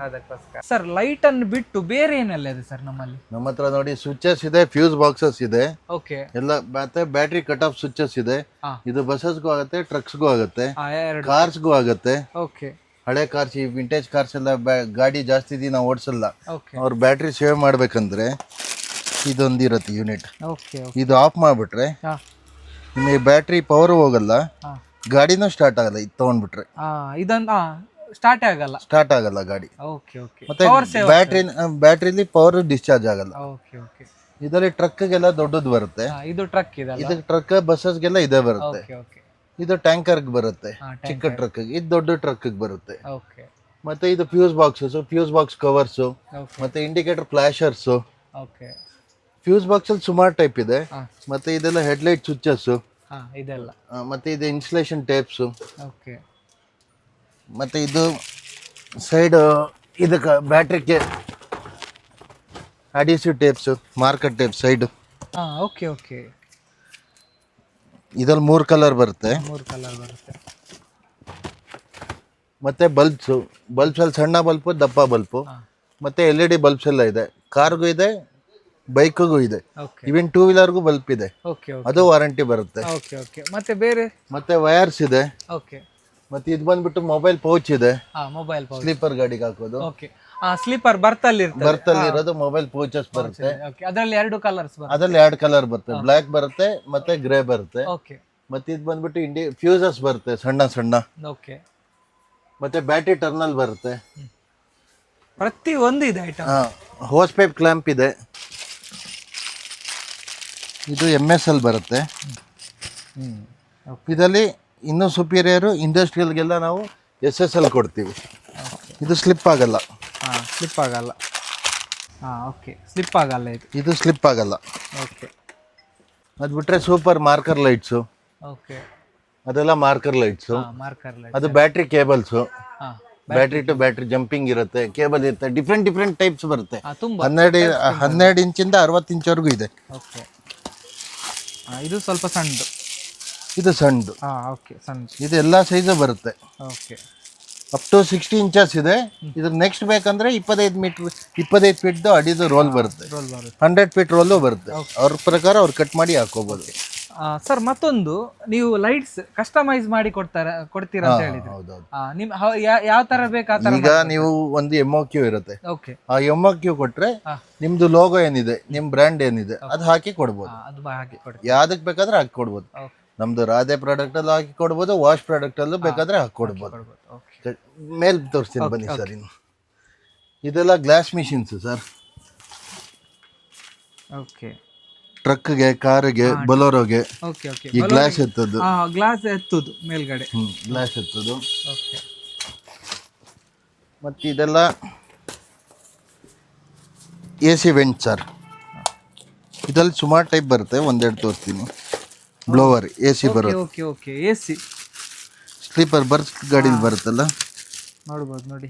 ಅದಕ್ಕೋಸ್ಕರ ಸರ್ ಲೈಟ್ ಅನ್ನು ಬಿಟ್ಟು ಬೇರೆ ಏನೆಲ್ಲ ಇದೆ ಸರ್ ನಮ್ಮಲ್ಲಿ? ನಮ್ಮ ಹತ್ರ ನೋಡಿ ಸ್ವಿಚಸ್ ಇದೆ, ಫ್ಯೂಸ್ ಬಾಕ್ಸಸ್ ಇದೆ, ಓಕೆ, ಎಲ್ಲ ಮತ್ತೆ ಬ್ಯಾಟ್ರಿ ಕಟ್ ಆಫ್ ಸ್ವಿಚಸ್ ಇದೆ. ಇದು ಬಸ್ಸಸ್ಗೂ ಆಗುತ್ತೆ, ಟ್ರಕ್ಸ್ಗೂ ಆಗುತ್ತೆ, ಕಾರ್ಸ್ಗೂ ಆಗುತ್ತೆ. ಓಕೆ. ಹಳೆ ಕಾರ್ಸ್, ಈ ವಿಂಟೇಜ್ ಕಾರ್ಸ್ ಎಲ್ಲ ಗಾಡಿ ಜಾಸ್ತಿ ದಿನ ಓಡಿಸಲ್ಲ, ಅವ್ರ ಬ್ಯಾಟ್ರಿ ಸೇವ್ ಮಾಡ್ಬೇಕಂದ್ರೆ ಇದೊಂದಿರತ್ತೆ ಯೂನಿಟ್. ಇದು ಆಫ್ ಮಾಡ್ಬಿಟ್ರೆ ನಿಮಗೆ ಬ್ಯಾಟ್ರಿ ಪವರ್ ಹೋಗಲ್ಲ, ಗಾಡಿನೂ ಸ್ಟಾರ್ಟ್ ಆಗಲ್ಲ. ಇದು ತಗೊಂಡ್ಬಿಟ್ರೆ ಸ್ಟಾರ್ಟ್ ಆಗಲ್ಲ ಗಾಡಿ. ಮತ್ತೆ ಬ್ಯಾಟ್ರಿಲಿ ಪವರ್ ಡಿಸ್ಚಾರ್ಜ್ ಆಗಲ್ಲ. ಇದರಲ್ಲಿ ಟ್ರಕ್ಗೆಲ್ಲ ದೊಡ್ಡದು ಬರುತ್ತೆ. ಇದು ಟ್ರಕ್ ಬಸ್ಸಸ್ಗೆಲ್ಲ ಇದೇ ಬರುತ್ತೆ. ಇದು ಟ್ಯಾಂಕರ್ ಬರುತ್ತೆ, ಚಿಕ್ಕ ಟ್ರಕ್. ಇದು ದೊಡ್ಡ ಟ್ರಕ್ ಬರುತ್ತೆ. ಮತ್ತೆ ಇದು fuse boxes, fuse box covers, ಮತ್ತೆ ಇಂಡಿಕೇಟರ್ ಫ್ಲಾಶರ್ಸ್. ಫ್ಯೂಸ್ ಬಾಕ್ಸ್ ಅಲ್ಲಿ ಸುಮಾರು ಟೈಪ್ ಇದೆ. ಮತ್ತೆ ಇದೆಲ್ಲ ಹೆಡ್ಲೈಟ್ ಸ್ವಿಚಸ್, ಮತ್ತೆ ಇದು ಇನ್ಸುಲೇಷನ್ ಟೇಪ್ಸ್. ಮತ್ತೆ ಇದು ಸೈಡ್ ಇದಕ್ಕೆ ಬ್ಯಾಟ್ರಿಗೆ adhesive tapes, marker tape side. ಇದ್ರಲ್ಲಿ 3 ಕಲರ್ ಬರುತ್ತೆ. ಮತ್ತೆ ಬಲ್ಬ್ಸ್ ಅಲ್ಲಿ ಸಣ್ಣ ಬಲ್ಪ್, ದಪ್ಪ ಬಲ್ಪ್, ಮತ್ತೆ LED ಬಲ್ಬ್ಸ್ ಎಲ್ಲ ಇದೆ. ಕಾರ್ಗೂ ಇದೆ, ಬೈಕ್ಗೂ ಇದೆ, ಇವನ್ 2 ವೀಲರ್ಗೂ ಬಲ್ಪ್ ಇದೆ, ಅದು ವಾರಂಟಿ ಬರುತ್ತೆ. ಮತ್ತೆ ವೈರ್ಸ್ ಇದೆ. ಮತ್ತೆ ಇದು ಬಂದ್ಬಿಟ್ಟು ಮೊಬೈಲ್ ಪೌಚ್ ಇದೆ, ಸ್ಲೀಪರ್ ಗಾಡಿಗೆ ಹಾಕೋದು. ಸ್ಲೀಪರ್ ಬರ್ತಲ್ಲಿ ಇರೋದು ಮೊಬೈಲ್ ಪೌಚಸ್ ಬರುತ್ತೆ. ಅದರಲ್ಲಿ 2 ಕಲರ್ ಬರುತ್ತೆ, ಬ್ಲಾಕ್ ಬರುತ್ತೆ ಮತ್ತೆ ಗ್ರೇ ಬರುತ್ತೆ. ಮತ್ತೆ ಇದು ಬಂದ್ಬಿಟ್ಟು ಫ್ಯೂಸಸ್ ಬರುತ್ತೆ ಸಣ್ಣ ಸಣ್ಣ. ಮತ್ತೆ ಬ್ಯಾಟ್ರಿ ಟರ್ನಲ್ ಬರುತ್ತೆ. ಪ್ರತಿ ಒಂದು ಇದೆ ಐಟಮ್. ಹೋಸ್ ಪೈಪ್ ಕ್ಲಾಂಪ್ ಇದೆ. ಇದು MSL ಬರುತ್ತೆ. ಇದರಲ್ಲಿ ಇನ್ನೂ ಸುಪೀರಿಯರ್ ಇಂಡಸ್ಟ್ರಿಯಲ್ಗೆಲ್ಲ ನಾವು SSL ಕೊಡ್ತೀವಿ. ಇದು ಸ್ಲಿಪ್ ಆಗಲ್ಲ. ಇದು ಸ್ಲಿಪ್ ಆಗಲ್ಲ. ಅದು ಬಿಟ್ರೆ ಸೂಪರ್ ಮಾರ್ಕರ್ ಲೈಟ್ಸು, ಅದೆಲ್ಲ ಮಾರ್ಕರ್ ಲೈಟ್ಸು. ಅದು battery cables, battery to battery jumping ಇರುತ್ತೆ, ಕೇಬಲ್ ಇರುತ್ತೆ, ಡಿಫ್ರೆಂಟ್ ಟೈಪ್ಸ್ ಬರುತ್ತೆ. 12 ಇಂಚಿಂದ 60 ಇಂಚ್ವರೆಗೂ ಇದೆ. ಇದು ಸ್ವಲ್ಪ ಸಣ್ಣದು. ಇದು ಸಣ್ಣದು. ಇದು ಎಲ್ಲ ಸೈಜು ಬರುತ್ತೆ. ಅಪ್ ಟು 60 ಇಂಚಸ್ ಇದೆ. ಇದ್ರ ನೆಕ್ಸ್ಟ್ ಬೇಕಂದ್ರೆ 25 ಫೀಟ್ ಅಡಿದು ರೋಲ್ ಬರುತ್ತೆ, 100 ಫೀಟ್ ರೋಲು ಬರುತ್ತೆ. ಅವ್ರ ಪ್ರಕಾರ ಅವ್ರು ಕಟ್ ಮಾಡಿ ಹಾಕೋಬಹುದು. ಸರ್ ಮತ್ತೊಂದು, ನೀವು ಲೈಟ್ಸ್ ಕಸ್ಟಮೈಸ್ ಮಾಡಿ ಕೊಡ್ತೀರಾ ಅಂತ ಹೇಳಿದ್ರೆ, ಯಾವ ತರ ಬೇಕಾ? ಈಗ ನೀವು ಒಂದು MOQ ಇರುತ್ತೆ, ಆ MOQ ಕೊಟ್ರೆ ನಿಮ್ದು ಲೋಗೋ ಏನಿದೆ, ನಿಮ್ ಬ್ರ್ಯಾಂಡ್ ಏನಿದೆ ಅದು ಹಾಕಿ ಕೊಡ್ಬೋದು. ಯಾವ್ದಕ್ ಬೇಕಾದ್ರೆ ಹಾಕಿ ಕೊಡ್ಬೋದು. ನಮ್ದು ರಾಧೆ ಪ್ರಾಡಕ್ಟ್ ಅಲ್ಲಿ ಹಾಕಿ ಕೊಡ್ಬೋದು, ವಾಶ್ ಪ್ರಾಡಕ್ಟ್ ಅಲ್ಲೂ ಬೇಕಾದ್ರೆ ಹಾಕಿ ಕೊಡ್ಬೋದು. ಮೇಲ್ ತೋರಿಸ್ತೀನಿ ಬನ್ನಿ ಸರ್. ಇನ್ನು ಇದೆಲ್ಲ ಗ್ಲಾಸ್ ಮಿಷಿನ್ಸ್ ಸರ್. ಟ್ರಕ್ಗೆ, ಕಾರಿಗೆ, ಬಲೋರೋಗೆ ಈ ಗ್ಲಾಸ್ ಎತ್ತದು ಮೇಲ್ಗಡೆ ಗ್ಲಾಸ್ ಎತ್ತದು. ಮತ್ತೆ ಇದೆಲ್ಲ AC ವೆಂಟ್ ಸರ್. ಇದರಲ್ಲಿ ಸುಮಾರು ಟೈಪ್ ಬರುತ್ತೆ, ಒಂದೆರಡು ತೋರಿಸ್ತೀನಿ. ಬ್ಲೋವರ್ AC ಬರುತ್ತೆ. ಸ್ಲೀಪರ್ ಬರ್ಸ್ ಗಾಡಿ ಬರುತ್ತಲ್ಲ, ನೋಡ್ಬೋದು ನೋಡಿ,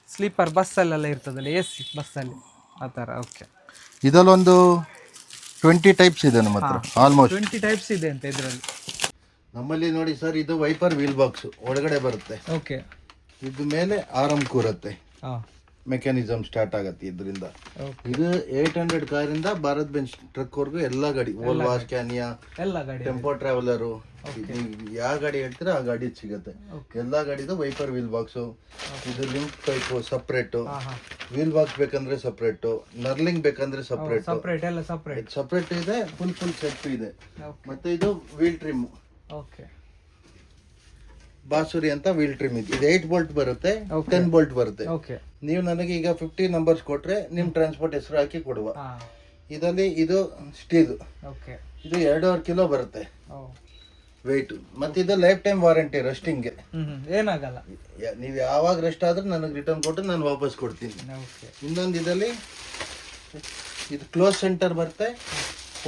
ಸ್ಲೀಪರ್ ಬಸ್ಸಲ್ಲೆಲ್ಲ ಇರ್ತದಲ್ಲ, ಎ ಸಿ ಬಸ್ಸಲ್ಲಿ ಆ ಥರ. ಓಕೆ, ಇದರಲ್ಲೊಂದು 20 ಟೈಪ್ಸ್ ಇದೆ ನಮ್ಮ ಹತ್ರ, ಆಲ್ಮೋಸ್ಟ್ 20 ಟೈಪ್ಸ್ ಇದೆ ಅಂತ ಇದರಲ್ಲಿ. ನಮ್ಮಲ್ಲಿ ನೋಡಿ ಸರ್, ಇದು ವೈಪರ್ ವೀಲ್ ಬಾಕ್ಸ್ ಒಳಗಡೆ ಬರುತ್ತೆ. ಓಕೆ, ಇದ್ರ ಮೇಲೆ ಆರಾಮ್ ಕೂರುತ್ತೆ, ಹಾಂ, ಮೆಕ್ಯಾನಿಸಮ್ ಸ್ಟಾರ್ಟ್ ಆಗತ್ತೆ ಇದರಿಂದ. ಇದು 800 ಕಾರಿಂದ ಭಾರತ್ ಬೆಂಚ್ ಟ್ರಕ್ ವರ್ಗು ಎಲ್ಲ ಗಾಡಿ, ವೋಲ್ವಾ, ಸ್ಕ್ಯಾನಿಯಾ, ಎಲ್ಲ ಗಾಡಿ, ಟೆಂಪೋ ಟ್ರಾವೆಲರು, ಯಾವ ಗಾಡಿ ಹೇಳ್ತೀರಾ ಆ ಗಾಡಿ ಸಿಗುತ್ತೆ. ಎಲ್ಲಾ ಗಾಡಿದು ವೈಪರ್ ವೀಲ್ ಬಾಕ್ಸು. ಇದು link pipe separate, wheel box ಬೇಕಂದ್ರೆ ಸಪ್ರೇಟು, ನರ್ಲಿಂಗ್ ಬೇಕಂದ್ರೆ ಸಪ್ರೇಟ್, ಸಪ್ರೇಟ್ ಎಲ್ಲ ಸಪ್ರೇಟ್ ಸಪ್ರೇಟ್ ಇದೆ, ಫುಲ್ ಸೆಟ್ ಇದೆ. ಮತ್ತೆ ಇದು ವೀಲ್ ಟ್ರಿಮ್, ಓಕೆ, ಬಾಸುರಿ ಅಂತ ವೀಲ್ ಟ್ರಿಮ್ ಇದೆ. ಇದು 8 ಬೋಲ್ಟ್ ಬರುತ್ತೆ, 10 ಬೋಲ್ಟ್ ಬರುತ್ತೆ. ಓಕೆ, ನೀವು ನನಗೆ ಈಗ 50 ನಂಬರ್ಸ್ ಕೊಟ್ರೆ ನಿಮ್ ಟ್ರಾನ್ಸ್ಪೋರ್ಟ್ ಹೆಸರು ಹಾಕಿ ಕೊಡುವ. ಇದರಲ್ಲಿ ಇದು ಸ್ಟೀಲ್, ಓಕೆ, ಇದು 2.5 ಕಿಲೋ ಬರುತ್ತೆ ವೆಯ್ಟ್. ಮತ್ತೆ ಇದು ಲೈಫ್ ಟೈಮ್ ವಾರಂಟಿ, ರಸ್ಟಿಂಗ್ಗೆ ಏನಾಗಲ್ಲ. ನೀವು ಯಾವಾಗ ರೆಸ್ಟ್ ಆದ್ರೂ ನನಗೆ ರಿಟರ್ನ್ ಕೊಟ್ಟು ನಾನು ವಾಪಸ್ ಕೊಡ್ತೀನಿ. ಇನ್ನೊಂದು ಇದರಲ್ಲಿ ಇದು ಕ್ಲೋಸ್ ಸೆಂಟರ್ ಬರುತ್ತೆ,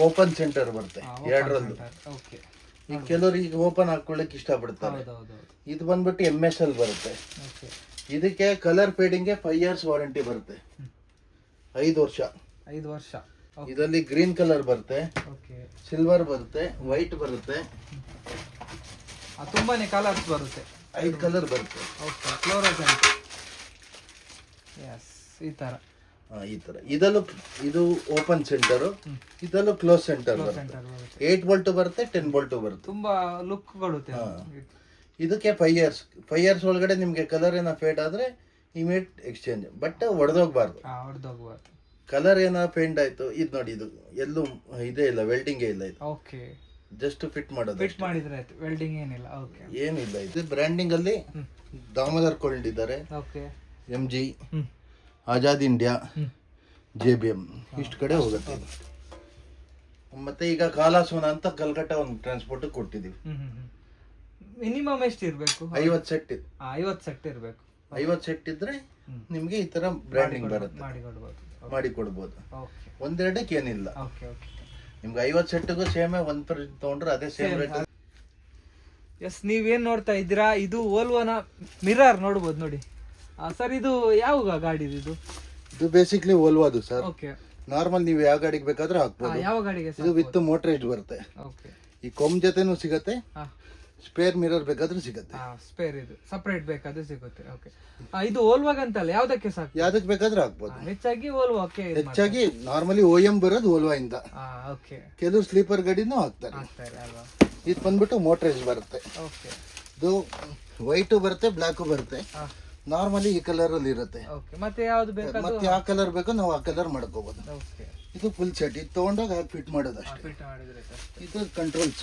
ಓಪನ್ ಸೆಂಟರ್ ಬರುತ್ತೆ, ಎರಡರಲ್ಲೂ. ಈಗ ಕೆಲವರು ಈಗ ಓಪನ್ ಹಾಕೊಳ್ಳಿಕ್ಕೆ ಇಷ್ಟಪಡ್ತಾರೆ. ಇದು ಬಂದ್ಬಿಟ್ಟು MSL ಬರುತ್ತೆ. ಇದಕ್ಕೆ ಕಲರ್ ಫೇಡಿಂಗ್ಗೆ 5 years ವಾರಂಟಿ ಬರುತ್ತೆ, 5 ವರ್ಷ. ಇದರಲ್ಲಿ ಗ್ರೀನ್ ಕಲರ್ ಬರುತ್ತೆ, ಸಿಲ್ವರ್ ಬರುತ್ತೆ, ವೈಟ್ ಬರುತ್ತೆ, ತುಂಬಾನೇ ಕಲರ್ಸ್ ಬರುತ್ತೆ, 5 ಕಲರ್ ಬರುತ್ತೆ. ಈ ತರ ಈ ತರ. ಇದಲ್ಲೂ ಇದು ಓಪನ್ ಸೆಂಟರ್, ಇದಲ್ಲೂ ಕ್ಲೋಸ್ ಸೆಂಟರ್ ಬರುತ್ತೆ. 8 ಬೋಲ್ಟ್ ಬರುತ್ತೆ, 10 ಬೋಲ್ಟ್ ಬರುತ್ತೆ. ತುಂಬಾ ಲುಕ್ ಕೊಡುತ್ತೆ. ಇದಕ್ಕೆ 5 years. 5 years ಒಳಗಡೆ ನಿಮ್ಗೆ ಕಲರ್ ಏನೋ ಫೇಡ್ ಆದ್ರೆ ಇಮಿಡಿಯೇಟ್ ಎಕ್ಸ್ಚೇಂಜ್, ಬಟ್ ಒಡೆದೋಗ್ಬಾರ್ದು. ಕಲರ್ ಏನೋ ಫೇಂಡ್ ಆಯ್ತು, ಇದು ನೋಡಿ, ಇದು ಎಲ್ಲೂ ಇದೇ ಇಲ್ಲ, ವೆಲ್ಡಿಂಗೇ ಇಲ್ಲ. ಇದು ಓಕೆ, ಜಸ್ಟ್ ಫಿಟ್ ಮಾಡೋದು, ಫಿಟ್ ಮಾಡಿದ್ರೆ ಆಯ್ತು, ವೆಲ್ಡಿಂಗ್ ಏನಿಲ್ಲ. ಓಕೆ, ಏನಿಲ್ಲ. ಇದು ಬ್ರ್ಯಾಂಡಿಂಗ್ ಅಲ್ಲಿ ದಾಮೋದರ್ ಕೊಂಡಿದ್ದಾರೆ, okay, MG, Azad India, JBM, ಇಷ್ಟು ಕಡೆ ಹೋಗುತ್ತೆ. ಮತ್ತೆ ಈಗ ಕಾಲಾಸೋನ ಅಂತ ಕಲ್ಕಟ್ಟ ಒಂದು ಟ್ರಾನ್ಸ್ಪೋರ್ಟ್ ಕೊಟ್ಟಿದೀವಿ. ಮಿನಿಮಮ್ ಎಷ್ಟು ಇರಬೇಕು? 50 ಸೆಟ್. 50 ಸೆಟ್ ಇರಬೇಕು. 50 ಸೆಟ್ ಇದ್ರೆ ನಿಮ್ಗೆ ಈ ತರ ಬ್ರ್ಯಾಂಡಿಂಗ್ ಬರುತ್ತೆ, ಮಾಡಿ ಕೊಡ್ಬೋದು. ಒಂದೆರಡಕ್ಕೆ ಏನಿಲ್ಲ. ನಿಮ್ಗೆ 50 ಸೆಟ್ಗೂ ಸೇಮ್ 1 ತಗೊಂಡ್ರೆ ಅದೇ ಸೇಮ್ ರೇಟ್. ಎಸ್, ನೀವೇನ್ ನೋಡ್ತಾ ಇದ್ದೀರಾ, ಇದು ಓಲ್ವೋನ ಮಿರರ್ ನೋಡ್ಬೋದು ನೋಡಿ ಸರ್. ಇದು ಯಾವ ಗಾಡಿ ಇದು? ಇದು ಬೇಸಿಕ್ಲಿ ಓಲ್ವಾದು ಸರ್. ಓಕೆ, ನಾರ್ಮಲ್ ನೀವು ಯಾವ ಗಾಡಿಗೆ ಬೇಕಾದ್ರೂ ಹಾಕ್ಬೋದು. ಯಾವ ಗಾಡಿಗೆ? ಇದು ವಿತ್ ಮೋಟರೈಸ್ಡ್ ಬರುತ್ತೆ. ಓಕೆ, ಈ ಕೊಮ್ ಜೊತೆನೂ ಸಿಗತ್ತೆ, ಸ್ಪೇರ್ ಮಿರರ್ ಬೇಕಾದ್ರೂ ಸಿಗತ್ತೆ. ಸ್ಪೇರ್ ಇದು ಸಪರೇಟ್ ಬೇಕಾದ್ರೂ ಸಿಗುತ್ತೆ. ಓಕೆ, ಇದು ಓಲ್ವಾಗಂತಲ್ಲ, ಯಾವ್ದಕ್ಕೆ ಸಾಕು, ಯಾವ್ದಕ್ಕೆ ಬೇಕಾದ್ರೂ ಹಾಕ್ಬೋದು. ಹೆಚ್ಚಾಗಿ ಓಲ್ವಾಕ್ಕೆ, ಹೆಚ್ಚಾಗಿ ನಾರ್ಮಲಿ OM ಬರೋದು ಓಲ್ವಾ ಇಂದ. ಓಕೆ, ಕೆಲವು ಸ್ಲೀಪರ್ ಗಾಡಿನೂ ಹಾಕ್ತಾರೆ ಅಲ್ವಾ. ಇದು ಬಂದ್ಬಿಟ್ಟು ಮೋಟರೈಸ್ಡ್ ಬರುತ್ತೆ. ಓಕೆ, ಇದು ವೈಟು ಬರುತ್ತೆ, ಬ್ಲಾಕು ಬರುತ್ತೆ. ನಾರ್ಮಲಿ ಈ ಕಲರ್ ಅಲ್ಲಿ ಇರುತ್ತೆ. ಮತ್ತೆ ಯಾವ್ದು ಬೇಕು, ಮತ್ತೆ ಯಾವ ಕಲರ್ ಬೇಕೋ ನಾವು ಆ ಕಲರ್ ಮಾಡ್ಕೋಬಹುದು. ಇದು ಫುಲ್ ಸೆಟ್, ಇದು ತಗೊಂಡಾಗ ಹಾಕಿ ಫಿಟ್ ಮಾಡೋದು ಅಷ್ಟೇ. ಇದು ಕಂಟ್ರೋಲ್ಸ್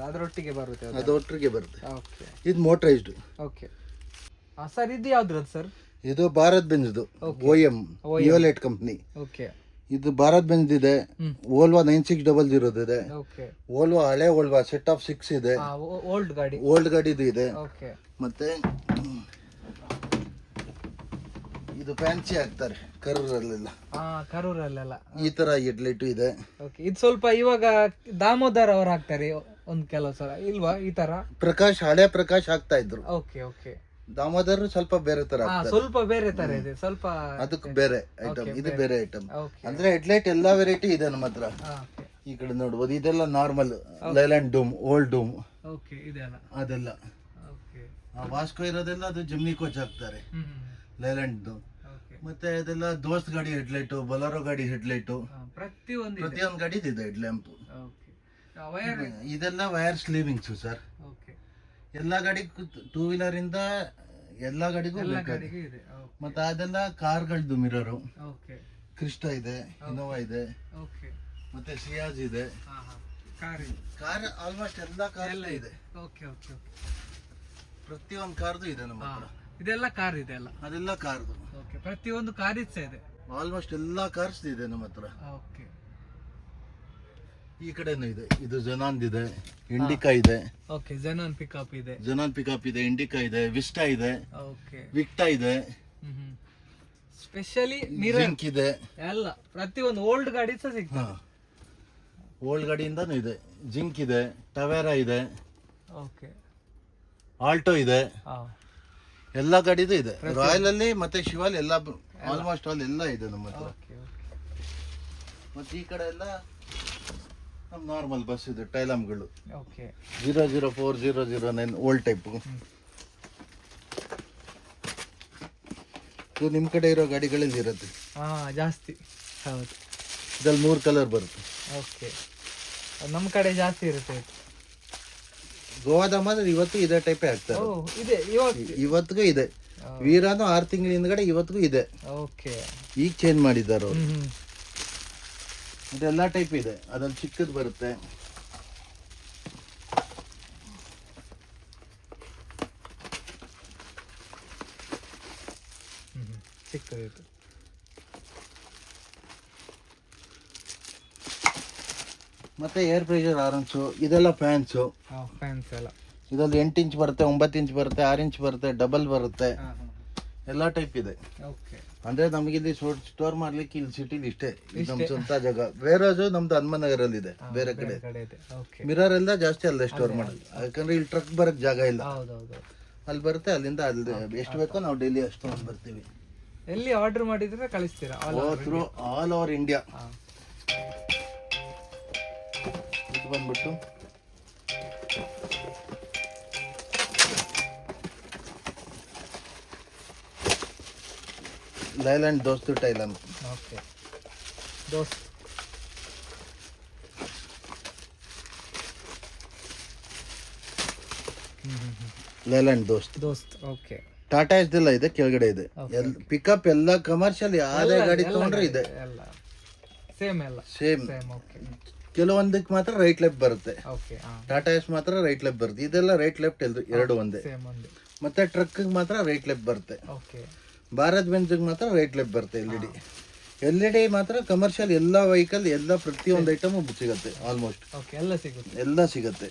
ಅದರೊಟ್ಟಿಗೆ ಬರುತ್ತೆ, ಅದರೊಟ್ಟಿಗೆ ಬರುತ್ತೆ. ಇದು ಮೋಟರೈಸ್ಡ್. ಓಕೆ ಸರ್, ಇದು ಯಾವ್ದ್ರದ್ದು ಸರ್? ಇದು ಭಾರತ್ ಬೆಂಜ್ದು OM ವಿಯೋಲೆಟ್ ಕಂಪ್ನಿ. ಓಕೆ, ಇದು ಭಾರತ್ ಬೆಂಜ್ ಇದೆ. ಓಲ್ವಾ 9600 ಇದೆ. ಓಲ್ವಾ ಹಳೆ ಓಲ್ವಾ ಸೆಟ್ ಆಫ್ 6 ಇದೆ. ಓಲ್ಡ್ ಗಾಡಿದು ಇದೆ. ಮತ್ತೆ ಇದು ಫ್ಯಾನ್ಸಿ ಹಾಕ್ತಾರೆ ಕರೂರಲ್ಲೆಲ್ಲ, ಈ ತರ ಹೆಡ್ಲೈಟ್ ಇದೆ. ಇದು ಸ್ವಲ್ಪ ಇವಾಗ ದಾಮೋದರ್ ಅವ್ರು ಹಾಕ್ತಾರೆ ಒಂದ್ ಕೆಲವು ಸಲ, ಇಲ್ವಾ ಈ ತರ? ಪ್ರಕಾಶ್, ಹಳೆ ಪ್ರಕಾಶ್ ಹಾಕ್ತಾ ಇದ್ರು. ಓಕೆ ಓಕೆ, ದಾಮೋದರ್ ಸ್ವಲ್ಪ ಬೇರೆ ತರ, ಸ್ವಲ್ಪ ಬೇರೆ ತರ ಇದೆ, ಸ್ವಲ್ಪ ಅದಕ್ಕೆ ಬೇರೆ ಐಟಮ್, ಇದು ಬೇರೆ ಐಟಮ್. ಅಂದ್ರೆ ಹೆಡ್ಲೈಟ್ ಎಲ್ಲಾ ವೆರೈಟಿ ಇದೆ ನಮ್ಮ ಹತ್ರ. ಈ ಕಡೆ ನೋಡ್ಬೋದು, ಇದೆಲ್ಲ ನಾರ್ಮಲ್ ಲೈಲ್ಯಾಂಡ್ ಡೂಮ್, ಓಲ್ಡ್ ಡೂಮ್ ಅದೆಲ್ಲ. ವಾಸ್ಕೋ ಇರೋದೆಲ್ಲ ಅದು ಜಮ್ನಿ ಕೋಚ್ ಹಾಕ್ತಾರೆ, ಲೈಲ್ಯಾಂಡ್. ಮತ್ತೆ ಅದೆಲ್ಲ ದೋಸ್ತ್ ಗಾಡಿ ಹೆಡ್ಲೈಟ್, ಬೊಲರೋ ಗಾಡಿ ಹೆಡ್ಲೈಟ್, ಪ್ರತಿಯೊಂದು ಗಾಡಿ ಇದೆ ಹೆಡ್ ಲ್ಯಾಂಪ್. ಇದೆಲ್ಲ ವೈರ್ ಸ್ಲೀವಿಂಗ್ಸ್ ಸರ್. ಎಲ್ಲಾ ಗಾಡಿ, 2 ವೀಲರ್ ಇಂದ ಎಲ್ಲಾ ಗಾಡಿಗೂ ಇದೆ. ಮತ್ತೆ ಅದೆಲ್ಲ ಕಾರ್ಗಳದ್ದು ಮಿರರು, ಕ್ರಿಸ್ಟಾ ಇದೆ, ಇನೋವಾ ಇದೆ, ಮತ್ತೆ ಸಿಯಾಜ್ ಇದೆ. ಕಾರ್ ಆಲ್ಮೋಸ್ಟ್ ಎಲ್ಲಾ ಕಾರ್ ಇದೆ, ಪ್ರತಿಯೊಂದು ಕಾರ್ದು ಇದೆ ನಮ್ಮ ಹತ್ರ. ಇದೆಲ್ಲ ಕಾರ್ ಇದೆ ಅಲ್ಲ? ಅದೆಲ್ಲ ಕಾರ್ದು. ಪ್ರತಿಯೊಂದು ಕಾರ್ ಇದೆ, ಆಲ್ಮೋಸ್ಟ್ ಎಲ್ಲಾ ಕಾರ್ಸ್ ಇದೆ ನಮ್ಮ ಹತ್ರ. ಈ ಕಡೆನೂ ಇದೆ, ಇದು ಜನಾನ್ ಇದೆ, ಇಂಡಿಕಾ ಇದೆ. ಜನಾನ್ ಪಿಕಪ್ ಇದೆ, ಇಂಡಿಕಾ ಇದೆ, ವಿಸ್ಟಾ ಇದೆ, ವಿಕ್ಟಾ ಇದೆ, ಸ್ಪೆಷಲಿ ಜಿಂಕ್ ಇದೆ. ಎಲ್ಲ ಪ್ರತಿಯೊಂದು ಓಲ್ಡ್ ಗಾಡಿ ಸಹ ಸಿಗ್ತದೆ. ಓಲ್ಡ್ ಗಾಡಿಯಿಂದಾನು ಇದೆ, ಜಿಂಕ್ ಇದೆ, ಟವೇರಾ ಇದೆ. ಓಕೆ. ಆಲ್ಟೋ ಇದೆ, ಹಾಂ. ಎಲ್ಲ ಗಾಡಿದು ಇದೆ. ರಾಯಲ್ ಅಲ್ಲಿ ಮತ್ತೆ ಶಿವಾಲ್ ಎಲ್ಲ ಆಲ್ಮೋಸ್ಟ್ ಆಲ್ ಎಲ್ಲ ಇದೆ ನಮ್ಮ ಹತ್ರ. ಓಕೆ. ಮತ್ತೆ ಈ ಕಡೆ ಎಲ್ಲ ನಮ್ಮ ನಾರ್ಮಲ್ ಬಸ್ ಇದೆ, ಟೈಲಮ್ಗಳು. ಓಕೆ. 004 009 old type. ಇದು ನಿಮ್ಮ ಕಡೆ ಇರೋ ಗಾಡಿಗಳಲ್ಲಿ ಇರುತ್ತೆ. ಹಾಂ, ಜಾಸ್ತಿ. ಹೌದು. ಇದ್ರಲ್ಲಿ 3 ಕಲರ್ ಬರುತ್ತೆ. ಓಕೆ. ನಮ್ಮ ಕಡೆ ಜಾಸ್ತಿ ಇರುತ್ತೆ. ಗೋವಾದ ಮಾತ್ರ ಇವತ್ತು ಇದೇ ಟೈಪೇ ಆಗ್ತಾರೆ. ಇದೆ ಇವತ್ತಿಗೂ ಇದೆ. ವೀರಾನು 6 ತಿಂಗಳ ಹಿಂದ್ಗಡೆ ಇವತ್ತಿಗೂ ಇದೆ. ಓಕೆ. ಈಗ ಚೇಂಜ್ ಮಾಡಿದ್ದಾರೆ ಅವರು. ಇದೆಲ್ಲ ಟೈಪ್ ಇದೆ. ಅದ್ರಲ್ಲಿ ಚಿಕ್ಕದು ಬರುತ್ತೆ. ಚಿಕ್ಕದು. ಮತ್ತೆ ಏರ್ ಪ್ರೆಷರ್ ಆರೆಂಜು, ಇದೆಲ್ಲ ಫ್ಯಾನ್ಸು. ಫ್ಯಾನ್ಸ್ ಎಲ್ಲ ಇದರಲ್ಲಿ 8 ಇಂಚ್ ಬರುತ್ತೆ, 9 ಇಂಚ್ ಬರುತ್ತೆ, 6 ಇಂಚ್ ಬರುತ್ತೆ, ಡಬಲ್ ಬರುತ್ತೆ, ಎಲ್ಲ ಟೈಪ್ ಇದೆ. ಓಕೆ. ಅಂದ್ರೆ ನಮಗೆ ಇಲ್ಲಿ ಸ್ಟೋರ್ ಮಾಡ್ಲಿಕ್ಕೆ ಇಲ್ಲಿ ಸಿಟಿಲಿ ಇಷ್ಟೇ, ಇದು ನಮ್ಮ ಸ್ವಂತ ಜಾಗ. ಬೇರೆ ನಮ್ದು ಹನುಮನಗರಲ್ಲಿ ಇದೆ, ಬೇರೆ ಕಡೆ. ಮಿರರ್ ಎಲ್ಲ ಜಾಸ್ತಿ ಅಲ್ಲೇ ಸ್ಟೋರ್ ಮಾಡೋದು, ಯಾಕಂದ್ರೆ ಇಲ್ಲಿ ಟ್ರಕ್ ಬರಕ್ ಜಾಗ ಇಲ್ಲ. ಅಲ್ಲಿ ಬರುತ್ತೆ, ಅಲ್ಲಿಂದ ಅಲ್ಲಿ ಎಷ್ಟು ಬೇಕೋ ನಾವು ಡೈಲಿ ಅಷ್ಟು ಬರ್ತೀವಿ. ಎಲ್ಲಿ ಆರ್ಡರ್ ಮಾಡಿದ್ರೆ ಕಳಿಸ್ತೀರಾ? Through all over India. ಇದು ಬಂದ್ಬಿಟ್ಟು ಲೈಲ್ಯಾಂಡ್ ದೋಸ್ತು ಟೈಲಮ್. ಓಕೆ. ದೋಸ್ತ್. ಲೈಲ್ಯಾಂಡ್ ದೋಸ್ತ್. ಓಕೆ. ಟಾಟಾ ಎಸ್ದೆಲ್ಲ ಇದೆ, ಕೆಳಗಡೆ ಇದೆ. ಪಿಕಪ್ ಎಲ್ಲ ಕಮರ್ಷಿಯಲ್ ಯಾವ್ದೇ ಗಾಡಿ ತಗೊಂಡ್ರೆ ಇದೆ. ಸೇಮ್. ಕೆಲವೊಂದಕ್ಕೆ ಮಾತ್ರ ರೈಟ್ ಲೆಫ್ಟ್ ಬರುತ್ತೆ. ಟಾಟಾ ಎಸ್ ಮಾತ್ರ ರೈಟ್ ಲೆಫ್ಟ್ ಬರುತ್ತೆ. ಇದೆಲ್ಲ ರೈಟ್ ಲೆಫ್ಟ್ ಎರಡು ಒಂದೇ. ಮತ್ತೆ ಟ್ರಕ್ ಮಾತ್ರ ರೈಟ್ ಲೆಫ್ಟ್ ಬರುತ್ತೆ. ಭಾರತ್ ಬೆಂಜ್ ಮಾತ್ರ ರೈಟ್ ಲೆಫ್ಟ್ ಬರುತ್ತೆ. ಎಲ್ ಇ ಡಿ ಮಾತ್ರ ಕಮರ್ಷಿಯಲ್ ಎಲ್ಲ ವೆಹಿಕಲ್ ಎಲ್ಲ ಪ್ರತಿಯೊಂದು ಐಟಮ್ ಸಿಗುತ್ತೆ. ಆಲ್ಮೋಸ್ಟ್ ಎಲ್ಲ ಸಿಗುತ್ತೆ.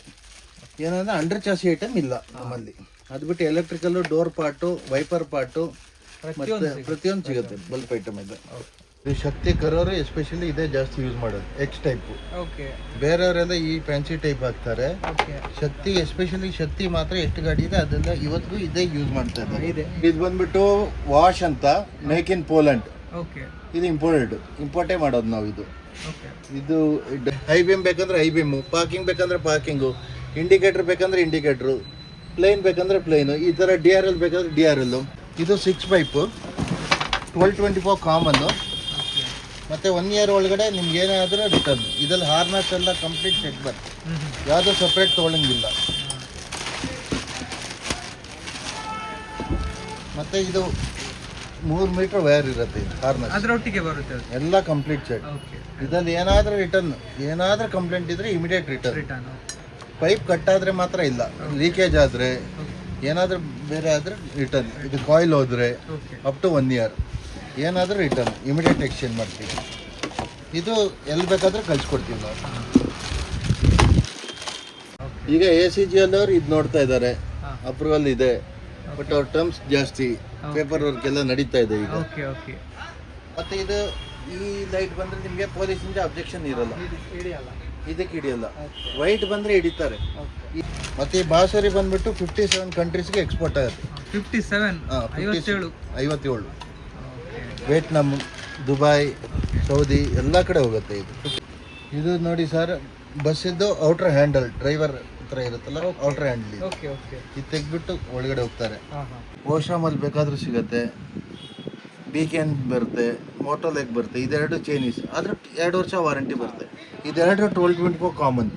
ಏನಂದ್ರೆ ಅಂಡರ್ ಚಾಸಿ ಐಟಮ್ ಇಲ್ಲ ನಮ್ಮಲ್ಲಿ. ಅದು ಬಿಟ್ಟು electrical, door part, wiper part ಮತ್ತೆ ಪ್ರತಿಯೊಂದು ಸಿಗುತ್ತೆ. ಬಲ್ಪ್ ಐಟಮ್ ಇದೆ. ಈ ಶಕ್ತಿ ಕರೋರು ಎಸ್ಪೆಷಲಿ ಇದೇ ಜಾಸ್ತಿ ಯೂಸ್ ಮಾಡೋದು, ಎಕ್ಸ್ ಟೈಪ್. ಬೇರೆಯವರೆಲ್ಲ ಈ ಫ್ಯಾನ್ಸಿ ಟೈಪ್ ಹಾಕ್ತಾರೆ. ಶಕ್ತಿ ಎಸ್ಪೆಷಲಿ ಶಕ್ತಿ ಮಾತ್ರ ಎಷ್ಟು ಗಾಡಿ ಇದೆ ಅದೆಲ್ಲ ಇವತ್ತಿಗೂ ಇದೇ ಯೂಸ್ ಮಾಡ್ತಾ ಇದ್ದಾರೆ. ಇದು ಬಂದ್ಬಿಟ್ಟು ವಾಶ್ ಅಂತ, ಮೇಕ್ ಇನ್ ಪೋಲೆಂಡ್. ಇದು ಇಂಪೋರ್ಟೇ ಮಾಡೋದು ನಾವು. ಇದು ಹೈ ಬೀಮ್ ಬೇಕಂದ್ರೆ ಹೈ ಬೀಮು, ಪಾರ್ಕಿಂಗ್ ಬೇಕಂದ್ರೆ ಪಾರ್ಕಿಂಗು, ಇಂಡಿಕೇಟರ್ ಬೇಕಂದ್ರೆ ಇಂಡಿಕೇಟರು, ಪ್ಲೇನ್ ಬೇಕಂದ್ರೆ ಪ್ಲೇನು, ಈ ಥರ DRL ಬೇಕಂದ್ರೆ DRL. ಇದು 6 ಪೈಪು 1224 ಕಾಮನ್ನು. ಮತ್ತು 1 ಇಯರ್ ಒಳಗಡೆ ನಿಮ್ಗೆ ಏನಾದರೂ ರಿಟರ್ನ್. ಇದರಲ್ಲಿ ಹಾರ್ನೆಸ್ ಎಲ್ಲ ಕಂಪ್ಲೀಟ್ ಸೆಟ್ ಬರುತ್ತೆ, ಯಾವುದೂ ಸಪ್ರೇಟ್ ತೊಗೊಳಂಗಿಲ್ಲ. ಮತ್ತು ಇದು 3 ಮೀಟರ್ ವೈರ್ ಇರುತ್ತೆ. ಇದು ಹಾರ್ನೆಸ್ ಅದರೊಟ್ಟಿಗೆ ಬರುತ್ತೆ, ಎಲ್ಲ ಕಂಪ್ಲೀಟ್ ಸೆಟ್. ಇದರಲ್ಲಿ ಏನಾದರೂ ರಿಟರ್ನ್, ಏನಾದರೂ ಕಂಪ್ಲೇಂಟ್ ಇದ್ರೆ ಇಮಿಡಿಯೇಟ್ ರಿಟರ್ನ್. ಪೈಪ್ ಕಟ್ಟಾದರೆ ಮಾತ್ರ ಇಲ್ಲ, ಲೀಕೇಜ್ ಆದರೆ ಏನಾದರೂ ಬೇರೆ ಆದರೆ ರಿಟರ್ನ್. ಇದು ಕಾಯಿಲ್ ಹೋದರೆ ಅಪ್ ಟು 1 ಇಯರ್ ಏನಾದರೂ ರಿಟರ್ನ್, ಇಮಿಡಿಯೇಟ್ ಎಕ್ಸ್ಚೇಂಜ್ ಮಾಡ್ತೀವಿ. ಇದು ಎಲ್ಲಿ ಬೇಕಾದರೂ ಕಳಿಸ್ಕೊಡ್ತೀವಿ ನಾವು. ಈಗ ACGL ಅವರು ಇದು ನೋಡ್ತಾ ಇದ್ದಾರೆ, ಅಪ್ರೂವಲ್ ಇದೆ, ಬಟ್ ಅವ್ರ ಟರ್ಮ್ಸ್ ಜಾಸ್ತಿ, ಪೇಪರ್ ವರ್ಕ್ ಎಲ್ಲ ನಡೀತಾ ಇದೆ ಈಗ. ಮತ್ತು ಇದು ಈ ಲೈಟ್ ಬಂದರೆ ನಿಮಗೆ ಪೊಲೀಸಿಂದ ಅಬ್ಜೆಕ್ಷನ್ ಇರಲ್ಲ, ಇದಕ್ಕೆ ಹಿಡಿಯಲ್ಲ. ವೈಟ್ ಬಂದರೆ ಹಿಡಿತಾರೆ. ಮತ್ತು ಈ ಬಾಸರಿ ಬಂದ್ಬಿಟ್ಟು 57 ಕಂಟ್ರೀಸ್ಗೆ ಎಕ್ಸ್ಪೋರ್ಟ್ ಆಗುತ್ತೆ. 57 ವಿಯೆಟ್ನಾಮ್, ದುಬೈ, ಸೌದಿ ಎಲ್ಲ ಕಡೆ ಹೋಗುತ್ತೆ ಇದು. ಇದು ನೋಡಿ ಸರ್, ಬಸ್ಸಿದ್ದು ಔಟರ್ ಹ್ಯಾಂಡಲ್, ಡ್ರೈವರ್ ಹತ್ರ ಇರುತ್ತಲ್ಲ, ಔಟರ್ ಹ್ಯಾಂಡಲ್ ಇದು ತೆಗೆದ್ಬಿಟ್ಟು ಒಳಗಡೆ ಹೋಗ್ತಾರೆ. ಓಶ್ರಾಮಲ್ಲಿ ಬೇಕಾದರೂ ಸಿಗುತ್ತೆ, BKN ಬರುತ್ತೆ, ಮೋಟೋಲೆಗ್ ಬರುತ್ತೆ. ಇದೆರಡು ಚೈನೀಸ್, ಆದರೆ 2 ವರ್ಷ ವಾರಂಟಿ ಬರುತ್ತೆ. ಇದೆರಡು 1224 ಕಾಮನ್.